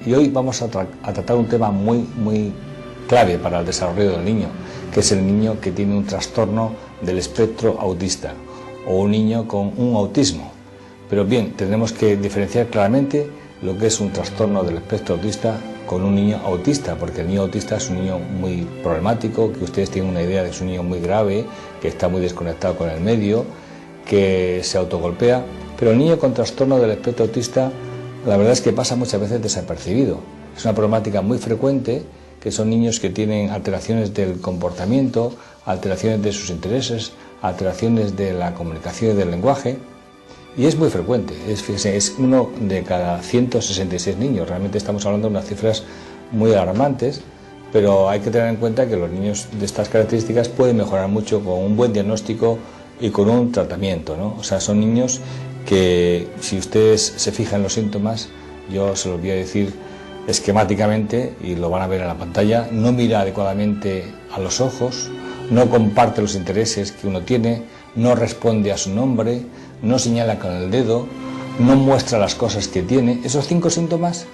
y hoy vamos a tratar un tema muy clave para el desarrollo del niño, que es el niño que tiene un trastorno del espectro autista o un niño con un autismo. Pero bien, tenemos que diferenciar claramente lo que es un trastorno del espectro autista con un niño autista, porque el niño autista es un niño muy problemático, que ustedes tienen una idea de que es un niño muy grave, que está muy desconectado con el medio, que se autogolpea, pero el niño con trastorno del espectro autista, la verdad es que pasa muchas veces desapercibido. Es una problemática muy frecuente, que son niños que tienen alteraciones del comportamiento, alteraciones de sus intereses, alteraciones de la comunicación y del lenguaje, y es muy frecuente, es uno de cada 166 niños. Realmente estamos hablando de unas cifras muy alarmantes, pero hay que tener en cuenta que los niños de estas características pueden mejorar mucho con un buen diagnóstico y con un tratamiento, ¿no? O sea, son niños que, si ustedes se fijan en los síntomas, yo se los voy a decir esquemáticamente y lo van a ver en la pantalla: no mira adecuadamente a los ojos, no comparte los intereses que uno tiene, no responde a su nombre, no señala con el dedo, no muestra las cosas que tiene. Esos 5 síntomas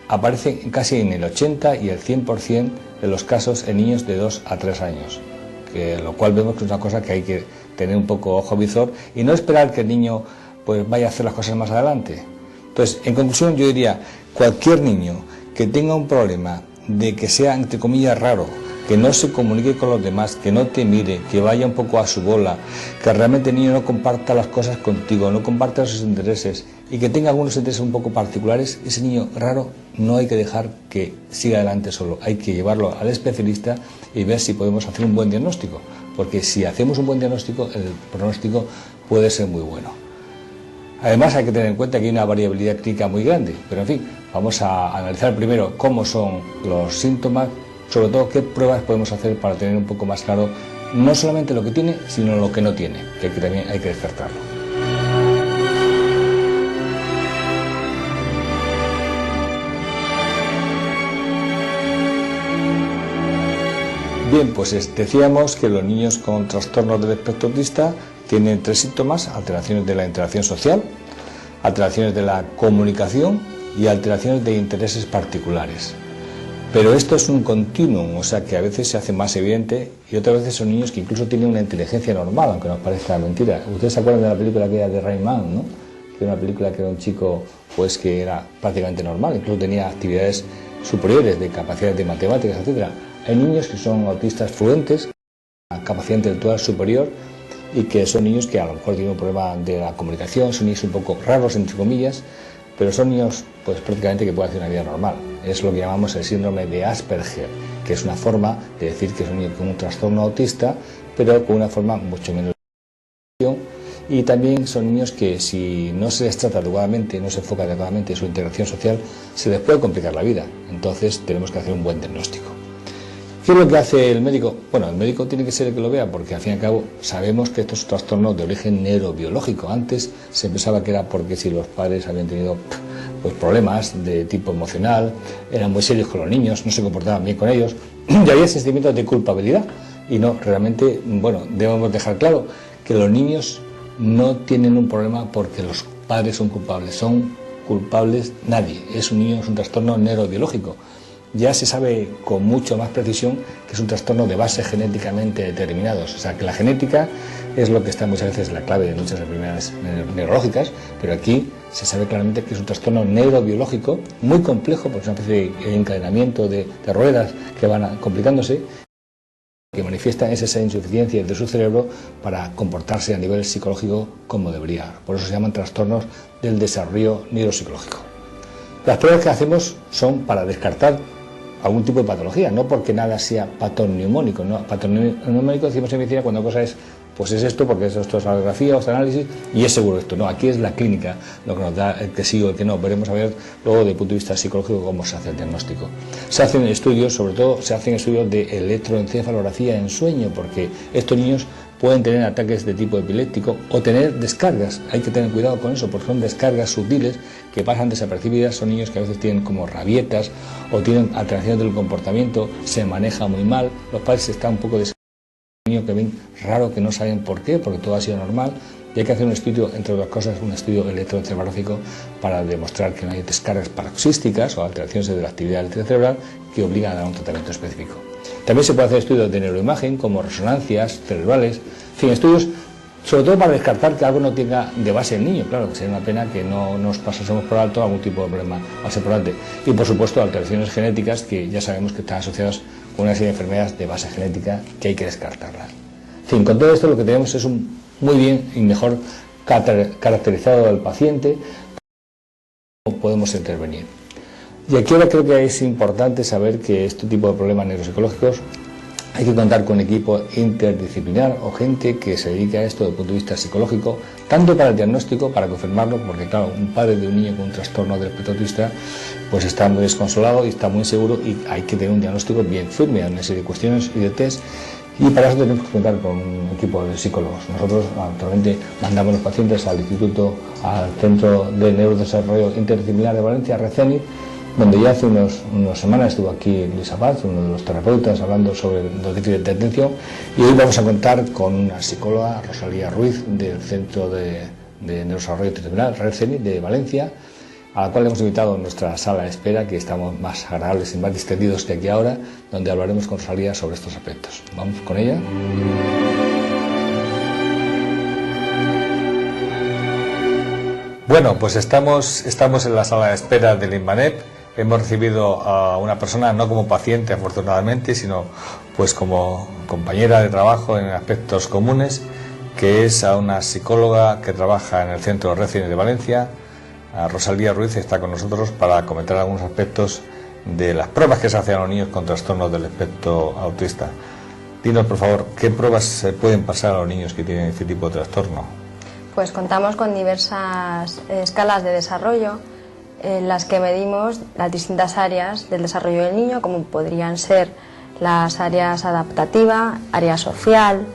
aparecen casi en el 80 y el 100% de los casos en niños de 2 a 3 años, lo cual vemos que es una cosa que hay que tener un poco ojo visor y no esperar que el niño pues vaya a hacer las cosas más adelante. Entonces, en conclusión, yo diría: cualquier niño que tenga un problema de que sea, entre comillas, raro, que no se comunique con los demás, que no te mire, que vaya un poco a su bola, que realmente el niño no comparta las cosas contigo, no comparta sus intereses y que tenga algunos intereses un poco particulares, ese niño raro no hay que dejar que siga adelante solo, hay que llevarlo al especialista y ver si podemos hacer un buen diagnóstico, porque si hacemos un buen diagnóstico, el pronóstico puede ser muy bueno. Además, hay que tener en cuenta que hay una variabilidad clínica muy grande, pero en fin, vamos a analizar primero cómo son los síntomas, sobre todo qué pruebas podemos hacer para tener un poco más claro no solamente lo que tiene, sino lo que no tiene, que también hay que descartarlo. Bien, pues decíamos que los niños con trastornos del espectro autista tienen 3 síntomas: alteraciones de la interacción social, alteraciones de la comunicación y alteraciones de intereses particulares. Pero esto es un continuum, o sea que a veces se hace más evidente y otras veces son niños que incluso tienen una inteligencia normal, aunque nos parezca mentira. Ustedes se acuerdan de la película aquella de Rain Man, ¿no? Que era una película que era un chico pues que era prácticamente normal, incluso tenía actividades superiores de capacidades de matemáticas, etc. Hay niños que son autistas fluentes, capacidad intelectual superior, y que son niños que a lo mejor tienen un problema de la comunicación, son niños un poco raros, entre comillas, pero son niños pues prácticamente que pueden hacer una vida normal. Es lo que llamamos el síndrome de Asperger, que es una forma de decir que es un niño con un trastorno autista, pero con una forma mucho menos. Y también son niños que, si no se les trata adecuadamente, no se enfoca adecuadamente en su integración social, se les puede complicar la vida. Entonces tenemos que hacer un buen diagnóstico. ¿Qué es lo que hace el médico? Bueno, el médico tiene que ser el que lo vea, porque al fin y al cabo sabemos que estos trastornos de origen neurobiológico. Antes se pensaba que era porque si los padres habían tenido pues problemas de tipo emocional, eran muy serios con los niños, no se comportaban bien con ellos, y había sentimientos de culpabilidad. Y no, realmente, bueno, debemos dejar claro que los niños no tienen un problema porque los padres son culpables nadie. Es un niño, es un trastorno neurobiológico. Ya se sabe con mucho más precisión que es un trastorno de base genéticamente determinados. O sea, que la genética es lo que está muchas veces la clave de muchas enfermedades neurológicas, pero aquí se sabe claramente que es un trastorno neurobiológico muy complejo, porque es una especie de encadenamiento de ruedas que van complicándose, que manifiestan esa insuficiencia de su cerebro para comportarse a nivel psicológico como debería. Por eso se llaman trastornos del desarrollo neuropsicológico. Las pruebas que hacemos son para descartar algún tipo de patología, no porque nada sea patognomónico, ¿no? Patognomónico decimos en medicina cuando la cosa es, pues es esto, porque esto es radiografía o es análisis, y es seguro esto. No, aquí es la clínica lo que nos da el que sí o el que no. Veremos a ver luego desde el punto de vista psicológico cómo se hace el diagnóstico. Se hacen estudios, sobre todo se hacen estudios de electroencefalografía en sueño, porque estos niños pueden tener ataques de tipo epiléptico o tener descargas. Hay que tener cuidado con eso, porque son descargas sutiles que pasan desapercibidas. Son niños que a veces tienen como rabietas o tienen alteraciones del comportamiento, se maneja muy mal, los padres están un poco niños que ven raro, que no saben por qué, porque todo ha sido normal, y hay que hacer un estudio, entre otras cosas, un estudio electroencefalográfico para demostrar que no hay descargas paroxísticas o alteraciones de la actividad eléctrica cerebral que obligan a dar un tratamiento específico. También se puede hacer estudios de neuroimagen como resonancias cerebrales, en fin, estudios sobre todo para descartar que algo no tenga de base el niño. Claro, que sería una pena que no nos pasásemos por alto algún tipo de problema base por delante. Y por supuesto alteraciones genéticas que ya sabemos que están asociadas con una serie de enfermedades de base genética que hay que descartarlas. En fin, con todo esto lo que tenemos es un muy bien y mejor caracterizado al paciente, cómo podemos intervenir. Y aquí ahora creo que es importante saber que este tipo de problemas neuropsicológicos hay que contar con equipo interdisciplinar o gente que se dedique a esto desde el punto de vista psicológico, tanto para el diagnóstico, para confirmarlo, porque claro, un padre de un niño con un trastorno del espectro autista pues está muy desconsolado y está muy inseguro y hay que tener un diagnóstico bien firme, en una serie de cuestiones y de test, y para eso tenemos que contar con un equipo de psicólogos. Nosotros actualmente mandamos los pacientes al Instituto, al Centro de Neurodesarrollo Interdisciplinar de Valencia, RECENI, donde ya hace unas semanas estuvo aquí Luisa Paz, uno de los terapeutas, hablando sobre los déficits de atención, y hoy vamos a contar con una psicóloga, Rosalía Ruiz, del Centro de Neurodesarrollo Interdisciplinar, RECENI, de Valencia, a la cual hemos invitado a nuestra sala de espera, que estamos más agradables y más distendidos que aquí ahora, donde hablaremos con Rosalía sobre estos aspectos. Vamos con ella. Bueno, pues estamos en la sala de espera del INVANEP. Hemos recibido a una persona, no como paciente afortunadamente, sino pues como compañera de trabajo en aspectos comunes, que es a una psicóloga que trabaja en el Centro RECENI de Valencia. A Rosalía Ruiz está con nosotros para comentar algunos aspectos de las pruebas que se hacen a los niños con trastornos del espectro autista. Dinos, por favor, ¿qué pruebas se pueden pasar a los niños que tienen este tipo de trastorno? Pues contamos con diversas escalas de desarrollo en las que medimos las distintas áreas del desarrollo del niño, como podrían ser las áreas adaptativa, área social,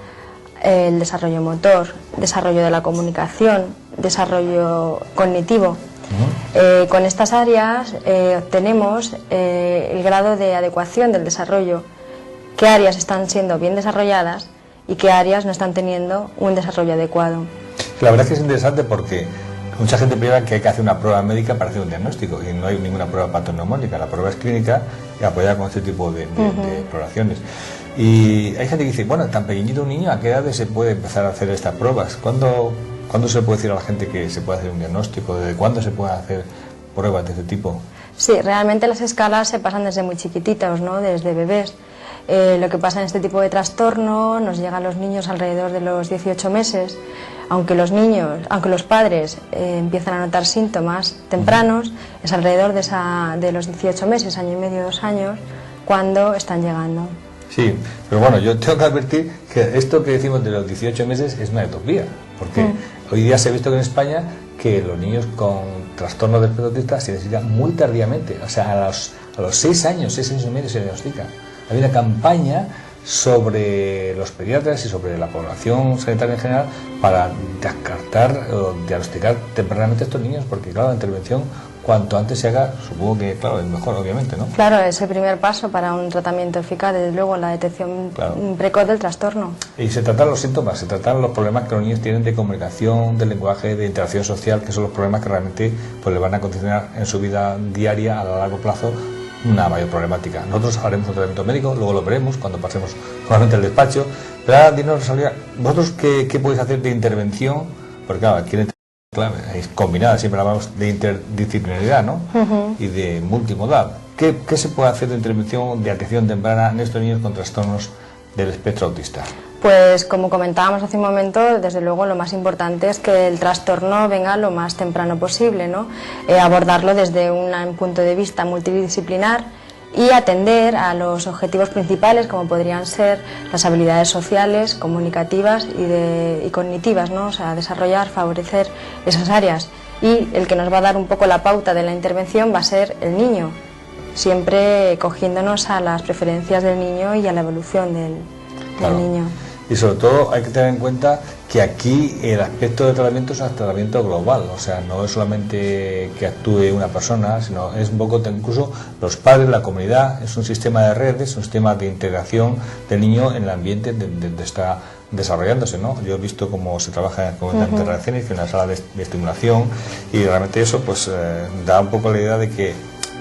el desarrollo motor, desarrollo de la comunicación, desarrollo cognitivo. Con estas áreas obtenemos el grado de adecuación del desarrollo, qué áreas están siendo bien desarrolladas y qué áreas no están teniendo un desarrollo adecuado. La verdad es que es interesante porque mucha gente piensa que hay que hacer una prueba médica para hacer un diagnóstico y no hay ninguna prueba patognomónica. La prueba es clínica y apoyada con este tipo de exploraciones. Y hay gente que dice, bueno, tan pequeñito un niño, ¿a qué edad se puede empezar a hacer estas pruebas? ¿Cuándo se puede decir a la gente que se puede hacer un diagnóstico? ¿Desde cuándo se pueden hacer pruebas de este tipo? Sí, realmente las escalas se pasan desde muy chiquititos, ¿no? Desde bebés. Lo que pasa en este tipo de trastorno nos llega a los niños alrededor de los 18 meses, aunque los padres empiezan a notar síntomas tempranos, es alrededor de los 18 meses, año y medio, 2 años, cuando están llegando. Sí, pero bueno, yo tengo que advertir que esto que decimos de los 18 meses es una utopía, porque hoy día se ha visto que en España que los niños con trastorno del espectro autista se diagnostican muy tardíamente, o sea, a los 6 años y medio se diagnostica. Hay una campaña sobre los pediatras y sobre la población sanitaria en general para descartar o diagnosticar tempranamente a estos niños, porque claro, la intervención cuanto antes se haga, supongo que claro, es mejor, obviamente, ¿no? Claro, es el primer paso para un tratamiento eficaz, desde luego, la detección precoz del trastorno. Y se tratan los síntomas, se tratan los problemas que los niños tienen de comunicación, de lenguaje, de interacción social, que son los problemas que realmente pues, le van a condicionar en su vida diaria a largo plazo una mayor problemática. Nosotros haremos un tratamiento médico, luego lo veremos cuando pasemos nuevamente al despacho. Pero ahora, dinos, Rosalía, ¿vosotros qué podéis hacer de intervención? Porque claro, aquí claro, es combinada, siempre hablamos de interdisciplinaridad, ¿no? Y de multimodal. ¿Qué se puede hacer de intervención de atención temprana en estos niños con trastornos del espectro autista? Pues como comentábamos hace un momento, desde luego lo más importante es que el trastorno venga lo más temprano posible, ¿no? Abordarlo desde un punto de vista multidisciplinar y atender a los objetivos principales, como podrían ser las habilidades sociales, comunicativas y cognitivas, ¿no? O sea, desarrollar, favorecer esas áreas. Y el que nos va a dar un poco la pauta de la intervención va a ser el niño, siempre cogiéndonos a las preferencias del niño y a la evolución del niño. Y sobre todo hay que tener en cuenta que aquí el aspecto de tratamiento es un tratamiento global, o sea, no es solamente que actúe una persona, sino es un poco incluso los padres, la comunidad, es un sistema de redes, un sistema de integración del niño en el ambiente donde está desarrollándose, ¿no? Yo he visto cómo se trabaja con las interacciones, que en una sala de estimulación, y realmente eso pues da un poco la idea de que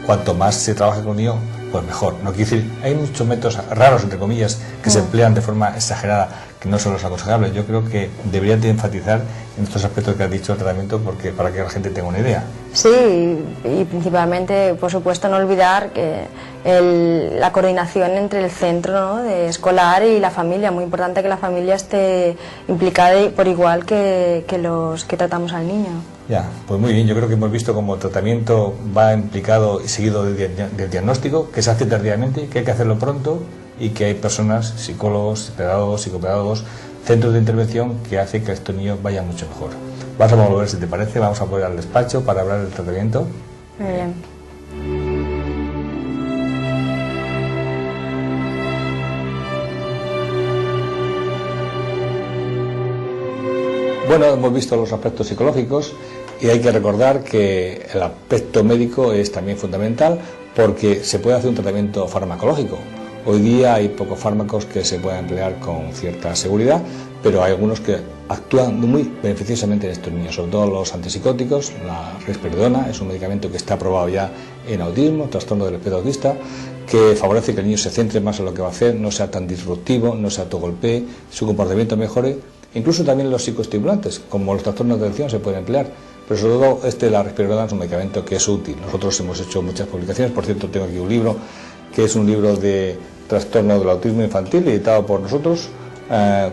cuanto más se trabaja con el niño, pues mejor. No quiere decir, hay muchos métodos raros, entre comillas, que se emplean de forma exagerada, que no son los aconsejables. Yo creo que deberían de enfatizar en estos aspectos que has dicho del tratamiento, porque para que la gente tenga una idea. Sí, y principalmente, por supuesto, no olvidar que la coordinación entre el centro, ¿no?, de escolar y la familia. Muy importante que la familia esté implicada por igual que los que tratamos al niño. Ya, pues muy bien, yo creo que hemos visto cómo el tratamiento va implicado y seguido del diagnóstico, que se hace tardíamente, que hay que hacerlo pronto y que hay personas, psicólogos, pedagogos, psicopedagogos, centros de intervención que hacen que estos niños vayan mucho mejor. Vamos a volver, si te parece, vamos a volver al despacho para hablar del tratamiento. Muy bien. Bueno, hemos visto los aspectos psicológicos y hay que recordar que el aspecto médico es también fundamental porque se puede hacer un tratamiento farmacológico. Hoy día hay pocos fármacos que se puedan emplear con cierta seguridad, pero hay algunos que actúan muy beneficiosamente en estos niños, sobre todo los antipsicóticos. La risperidona es un medicamento que está aprobado ya en autismo, trastorno del espectro autista, que favorece que el niño se centre más en lo que va a hacer, no sea tan disruptivo, no se autogolpee, su comportamiento mejore. Incluso también los psicoestimulantes, como los trastornos de atención, se pueden emplear. Pero sobre todo la risperidona es un medicamento que es útil. Nosotros hemos hecho muchas publicaciones, por cierto tengo aquí un libro, que es un libro de trastorno del autismo infantil, editado por nosotros,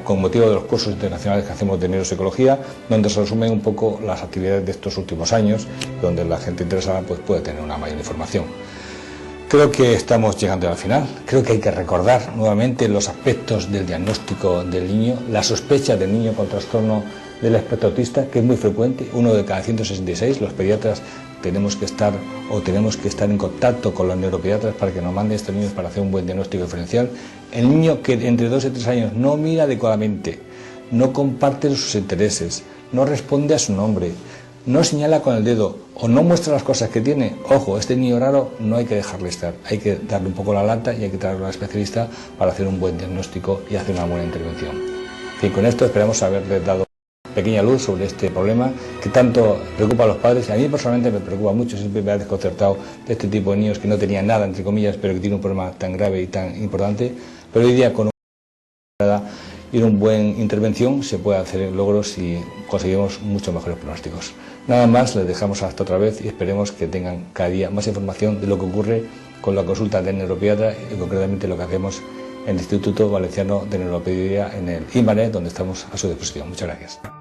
con motivo de los cursos internacionales que hacemos de neuropsicología, donde se resumen un poco las actividades de estos últimos años, donde la gente interesada pues, puede tener una mayor información. Creo que estamos llegando al final. Creo que hay que recordar nuevamente los aspectos del diagnóstico del niño, la sospecha del niño con trastorno del espectro autista, que es muy frecuente, 1 de cada 166. Los pediatras tenemos que estar en contacto con los neuropediatras para que nos manden estos niños para hacer un buen diagnóstico diferencial. El niño que entre 2 y 3 años no mira adecuadamente, no comparte sus intereses, no responde a su nombre, no señala con el dedo o no muestra las cosas que tiene, ojo, este niño raro no hay que dejarle estar, hay que darle un poco la lata y hay que traerlo a un especialista para hacer un buen diagnóstico y hacer una buena intervención. En fin, con esto esperamos haberles dado pequeña luz sobre este problema que tanto preocupa a los padres y a mí personalmente me preocupa mucho, siempre me ha desconcertado de este tipo de niños que no tenían nada, entre comillas, pero que tienen un problema tan grave y tan importante, pero hoy día con una buena intervención se puede hacer logros y conseguimos muchos mejores pronósticos. Nada más, les dejamos hasta otra vez y esperemos que tengan cada día más información de lo que ocurre con la consulta del neuropediatra y concretamente lo que hacemos en el Instituto Valenciano de Neuropediatría en el IMANE, donde estamos a su disposición. Muchas gracias.